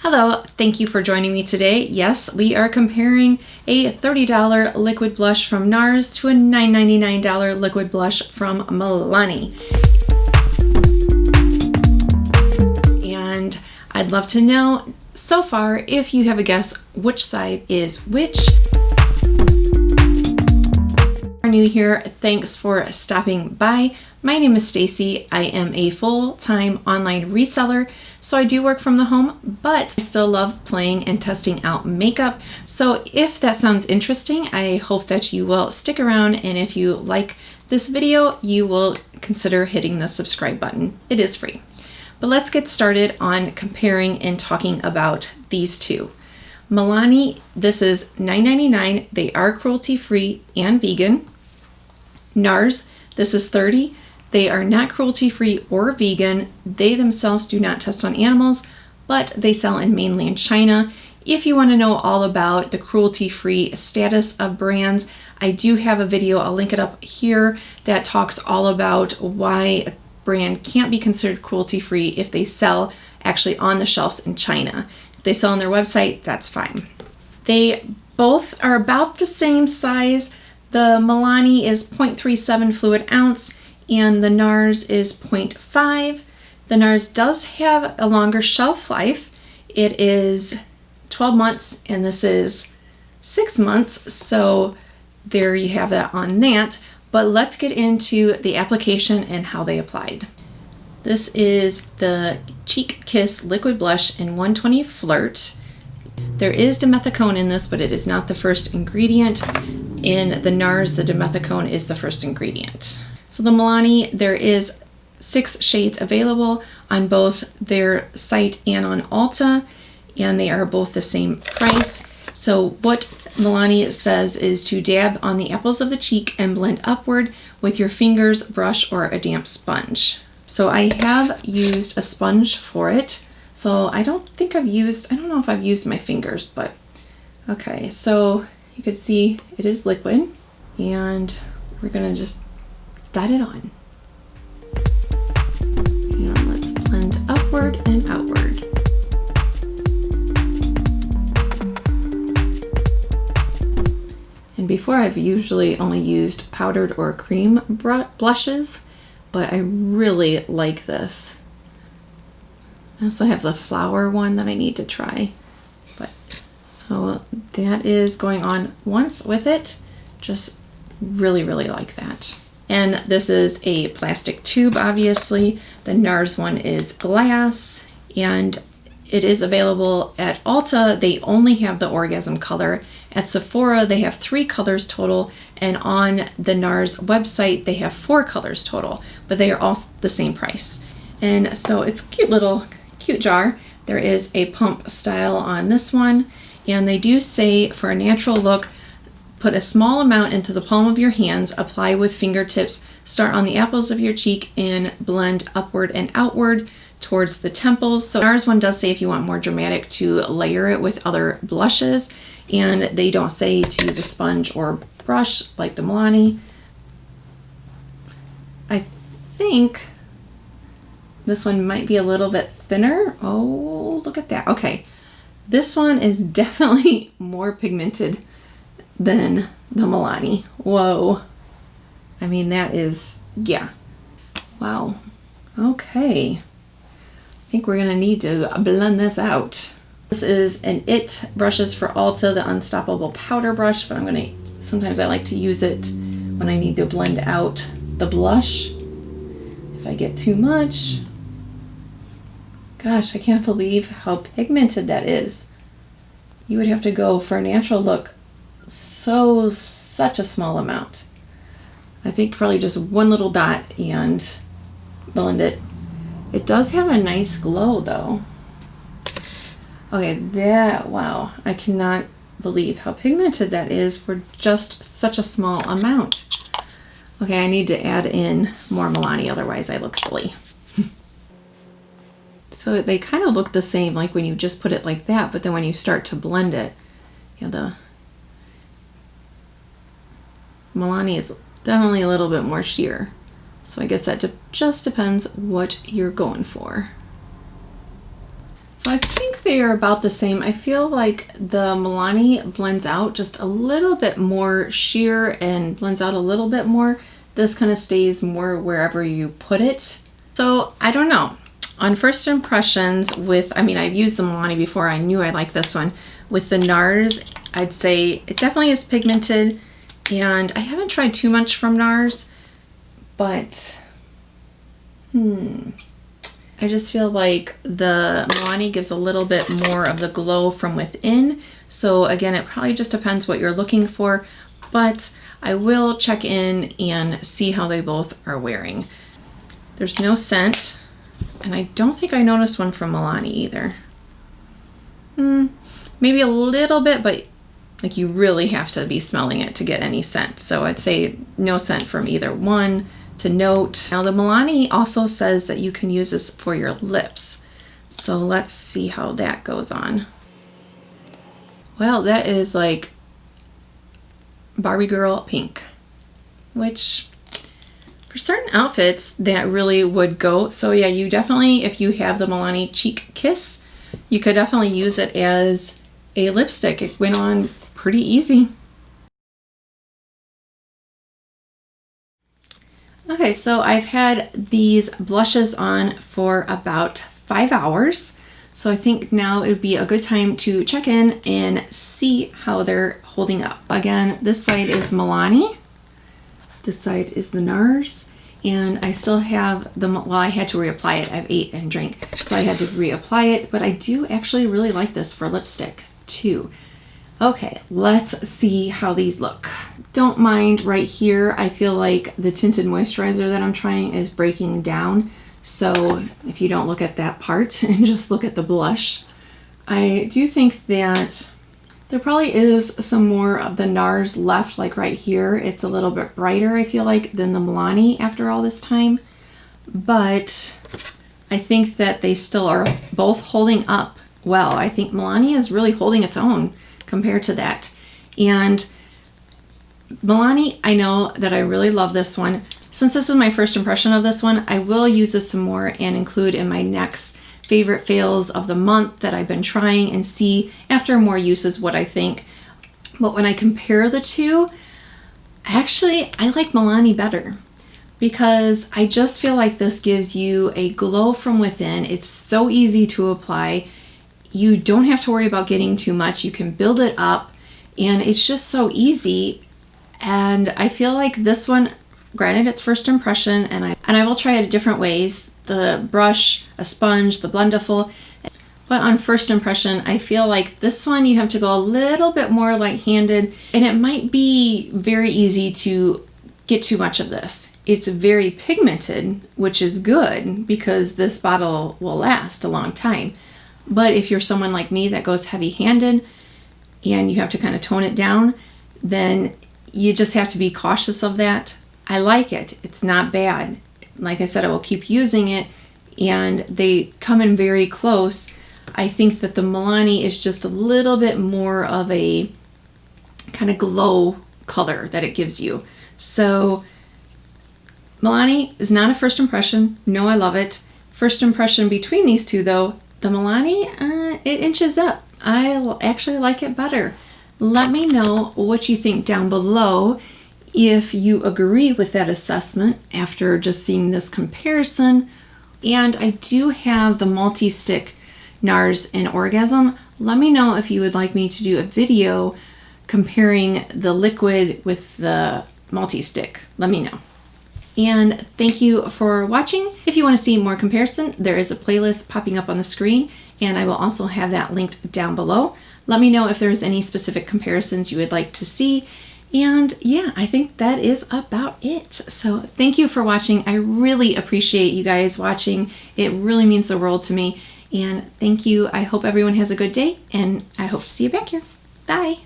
Hello, thank you for joining me today. Yes, we are comparing a $30 liquid blush from Nars to a $9.99 liquid blush from Milani. And I'd love to know, so far, if you have a guess which side is which. If you're new here, thanks for stopping by. My name is Staci. I am a full-time online reseller, so I do work from the home, but I still love playing and testing out makeup. So if that sounds interesting, I hope that you will stick around, and if you like this video, you will consider hitting the subscribe button. It is free. But let's get started on comparing and talking about these two. Milani, this is $9.99. They are cruelty-free and vegan. Nars, this is $30. They are not cruelty-free or vegan. They themselves do not test on animals, but they sell in mainland China. If you want to know all about the cruelty-free status of brands, I do have a video, I'll link it up here, that talks all about why a brand can't be considered cruelty-free if they sell actually on the shelves in China. If they sell on their website, that's fine. They both are about the same size. The Milani is 0.37 fluid ounce, and the Nars is 0.5. The Nars does have a longer shelf life. It is 12 months, and this is 6 months, so there you have that on that. But let's get into the application and how they applied. This is the Cheek Kiss Liquid Blush in 120 Flirt. There is dimethicone in this, but it is not the first ingredient. In the Nars, the dimethicone is the first ingredient. So the Milani, there is 6 shades available on both their site and on Ulta, and they are both the same price. So what Milani says is to dab on the apples of the cheek and blend upward with your fingers, brush, or a damp sponge. So I have used a sponge for it. So I don't know if I've used my fingers, but okay. So you can see it is liquid, and we're gonna just dot it on. And let's blend upward and outward. And before, I've usually only used powdered or cream blushes, but I really like this. I also have the flower one that I need to try. But so that is going on once with it. Just really, really like that. And this is a plastic tube, obviously. The Nars one is glass, and it is available at Ulta. They only have the Orgasm color. At Sephora, they have 3 colors total, and on the Nars website, they have 4 colors total, but they are all the same price. And so it's a cute jar. There is a pump style on this one, and they do say for a natural look, put a small amount into the palm of your hands, apply with fingertips, start on the apples of your cheek, and blend upward and outward towards the temples. So Nars one does say if you want more dramatic to layer it with other blushes, and they don't say to use a sponge or brush like the Milani. I think this one might be a little bit thinner. Oh, look at that. Okay, this one is definitely more pigmented than the Milani. Whoa. I mean, that is, yeah. Wow. Okay. I think we're gonna need to blend this out. This is an IT Brushes for Ulta, the Unstoppable Powder Brush, but sometimes I like to use it when I need to blend out the blush. If I get too much. Gosh, I can't believe how pigmented that is. You would have to go for a natural look such a small amount. I think probably just one little dot and blend it. It does have a nice glow though. Okay, wow, I cannot believe how pigmented that is for just such a small amount. Okay, I need to add in more Milani, otherwise I look silly. So they kind of look the same, like when you just put it like that, but then when you start to blend it, the Milani is definitely a little bit more sheer. So I guess that just depends what you're going for. So I think they are about the same. I feel like the Milani blends out just a little bit more sheer and blends out a little bit more. This kind of stays more wherever you put it. So I don't know. On first impressions with, I mean, I've used the Milani before. I knew I liked this one. With the Nars, I'd say it definitely is pigmented. And I haven't tried too much from Nars, but I just feel like the Milani gives a little bit more of the glow from within. So again, it probably just depends what you're looking for, but I will check in and see how they both are wearing. There's no scent, and I don't think I noticed one from Milani either. Maybe a little bit, but like you really have to be smelling it to get any scent. So I'd say no scent from either one. To note, now the Milani also says that you can use this for your lips. So let's see how that goes on. Well, that is like Barbie girl pink, which for certain outfits that really would go. So yeah, you definitely, if you have the Milani Cheek Kiss, you could definitely use it as a lipstick. It went on pretty easy. Okay, so I've had these blushes on for about 5 hours. So I think now it would be a good time to check in and see how they're holding up. Again, this side is Milani. This side is the Nars. And I still have the, well, I had to reapply it. I've ate and drank, so I had to reapply it. But I do actually really like this for lipstick too. Okay, let's see how these look. Don't mind right here. I feel like the tinted moisturizer that I'm trying is breaking down. So if you don't look at that part and just look at the blush, I do think that there probably is some more of the Nars left, like right here. It's a little bit brighter, I feel like, than the Milani after all this time. But I think that they still are both holding up well. I think Milani is really holding its own compared to that. And Milani, I know that I really love this one. Since this is my first impression of this one, I will use this some more and include in my next favorite fails of the month that I've been trying and see after more uses what I think. But when I compare the two, actually I like Milani better because I just feel like this gives you a glow from within. It's so easy to apply. You don't have to worry about getting too much. You can build it up and it's just so easy. And I feel like this one, granted it's first impression, and I will try it different ways. The brush, a sponge, the blendiful. But on first impression, I feel like this one you have to go a little bit more light-handed, and it might be very easy to get too much of this. It's very pigmented, which is good because this bottle will last a long time. But if you're someone like me that goes heavy-handed and you have to kind of tone it down, then you just have to be cautious of that. I like it. It's not bad. Like I said, I will keep using it, and they come in very close. I think that the Milani is just a little bit more of a kind of glow color that it gives you. So Milani is not a first impression. No, I love it. First impression between these two, though, the Milani, it inches up. I actually like it better. Let me know what you think down below if you agree with that assessment after just seeing this comparison. And I do have the multi-stick Nars in Orgasm. Let me know if you would like me to do a video comparing the liquid with the multi-stick. Let me know. And thank you for watching. If you want to see more comparison, there is a playlist popping up on the screen, and I will also have that linked down below. Let me know if there's any specific comparisons you would like to see. And yeah, I think that is about it. So thank you for watching. I really appreciate you guys watching. It really means the world to me. And thank you. I hope everyone has a good day, and I hope to see you back here. Bye.